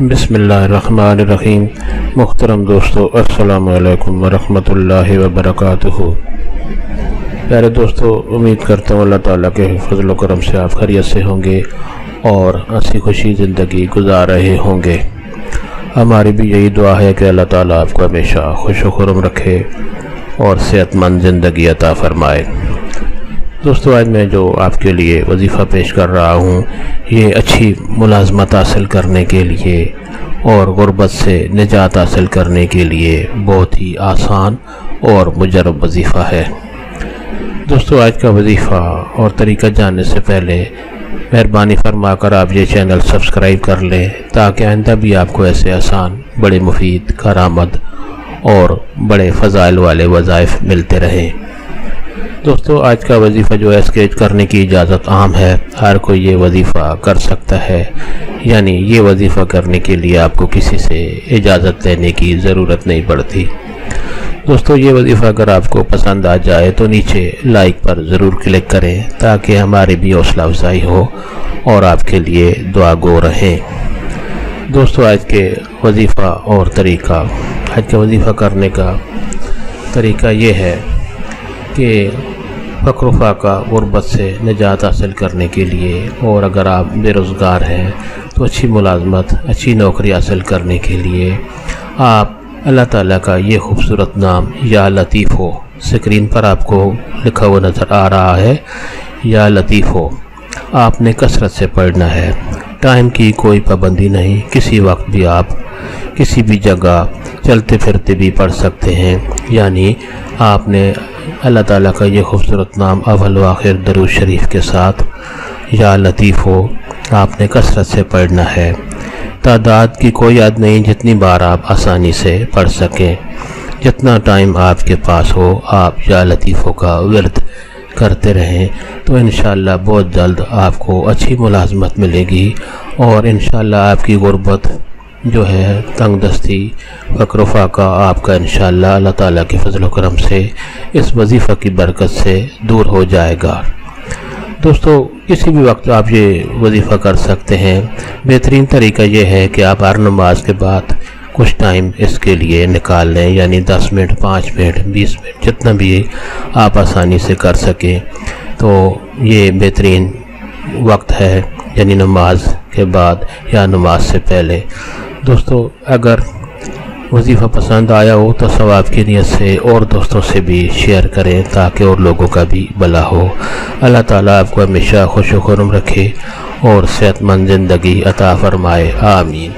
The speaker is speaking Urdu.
بسم اللہ الرحمن الرحیم۔ محترم دوستو، السلام علیکم ورحمۃ اللہ وبرکاتہ۔ پیارے دوستو، امید کرتا ہوں اللہ تعالیٰ کے فضل و کرم سے آپ خیریت سے ہوں گے اور ہنسی خوشی زندگی گزار رہے ہوں گے۔ ہماری بھی یہی دعا ہے کہ اللہ تعالیٰ آپ کو ہمیشہ خوش و خرم رکھے اور صحت مند زندگی عطا فرمائے۔ دوستو، آج میں جو آپ کے لیے وظیفہ پیش کر رہا ہوں، یہ اچھی ملازمت حاصل کرنے کے لیے اور غربت سے نجات حاصل کرنے کے لیے بہت ہی آسان اور مجرب وظیفہ ہے۔ دوستو، آج کا وظیفہ اور طریقہ جاننے سے پہلے مہربانی فرما کر آپ یہ چینل سبسکرائب کر لیں تاکہ آئندہ بھی آپ کو ایسے آسان، بڑے مفید، کارآمد اور بڑے فضائل والے وظائف ملتے رہیں۔ دوستو، آج کا وظیفہ جو ہے اسکیچ کرنے کی اجازت عام ہے، ہر کوئی یہ وظیفہ کر سکتا ہے، یعنی یہ وظیفہ کرنے کے لیے آپ کو کسی سے اجازت لینے کی ضرورت نہیں پڑتی۔ دوستو، یہ وظیفہ اگر آپ کو پسند آ جائے تو نیچے لائک پر ضرور کلک کریں تاکہ ہماری بھی حوصلہ افزائی ہو اور آپ کے لیے دعا گو رہیں۔ دوستو، آج کے وظیفہ اور طریقہ، آج کا وظیفہ کرنے کا طریقہ یہ ہے کہ فقر و فاقہ، غربت سے نجات حاصل کرنے کے لیے، اور اگر آپ بے روزگار ہیں تو اچھی ملازمت، اچھی نوکری حاصل کرنے کے لیے آپ اللہ تعالیٰ کا یہ خوبصورت نام یا لطیف ہو، سکرین پر آپ کو لکھا ہوا نظر آ رہا ہے، یا لطیف ہو، آپ نے کثرت سے پڑھنا ہے۔ ٹائم کی کوئی پابندی نہیں، کسی وقت بھی آپ کسی بھی جگہ چلتے پھرتے بھی پڑھ سکتے ہیں، یعنی آپ نے اللہ تعالیٰ کا یہ خوبصورت نام اول و آخر درود شریف کے ساتھ یا لطیف ہو آپ نے کثرت سے پڑھنا ہے۔ تعداد کی کوئی حد نہیں، جتنی بار آپ آسانی سے پڑھ سکیں، جتنا ٹائم آپ کے پاس ہو آپ یا لطیف ہو کا ورد کرتے رہیں تو انشاءاللہ بہت جلد آپ کو اچھی ملازمت ملے گی، اور انشاءاللہ آپ کی غربت جو ہے، تنگ دستی، فقر و فاقہ آپ کا انشاءاللہ اللہ تعالیٰ کے فضل و کرم سے اس وظیفہ کی برکت سے دور ہو جائے گا۔ دوستو، کسی بھی وقت آپ یہ وظیفہ کر سکتے ہیں۔ بہترین طریقہ یہ ہے کہ آپ ہر نماز کے بعد کچھ ٹائم اس کے لیے نکال لیں، یعنی 10 منٹ، 5 منٹ، 20 منٹ، جتنا بھی آپ آسانی سے کر سکیں، تو یہ بہترین وقت ہے، یعنی نماز کے بعد یا نماز سے پہلے۔ دوستو، اگر وظیفہ پسند آیا ہو تو ثواب کی نیت سے اور دوستوں سے بھی شیئر کریں تاکہ اور لوگوں کا بھی بھلا ہو۔ اللہ تعالیٰ آپ کو ہمیشہ خوش و خرم رکھے اور صحت مند زندگی عطا فرمائے، آمین۔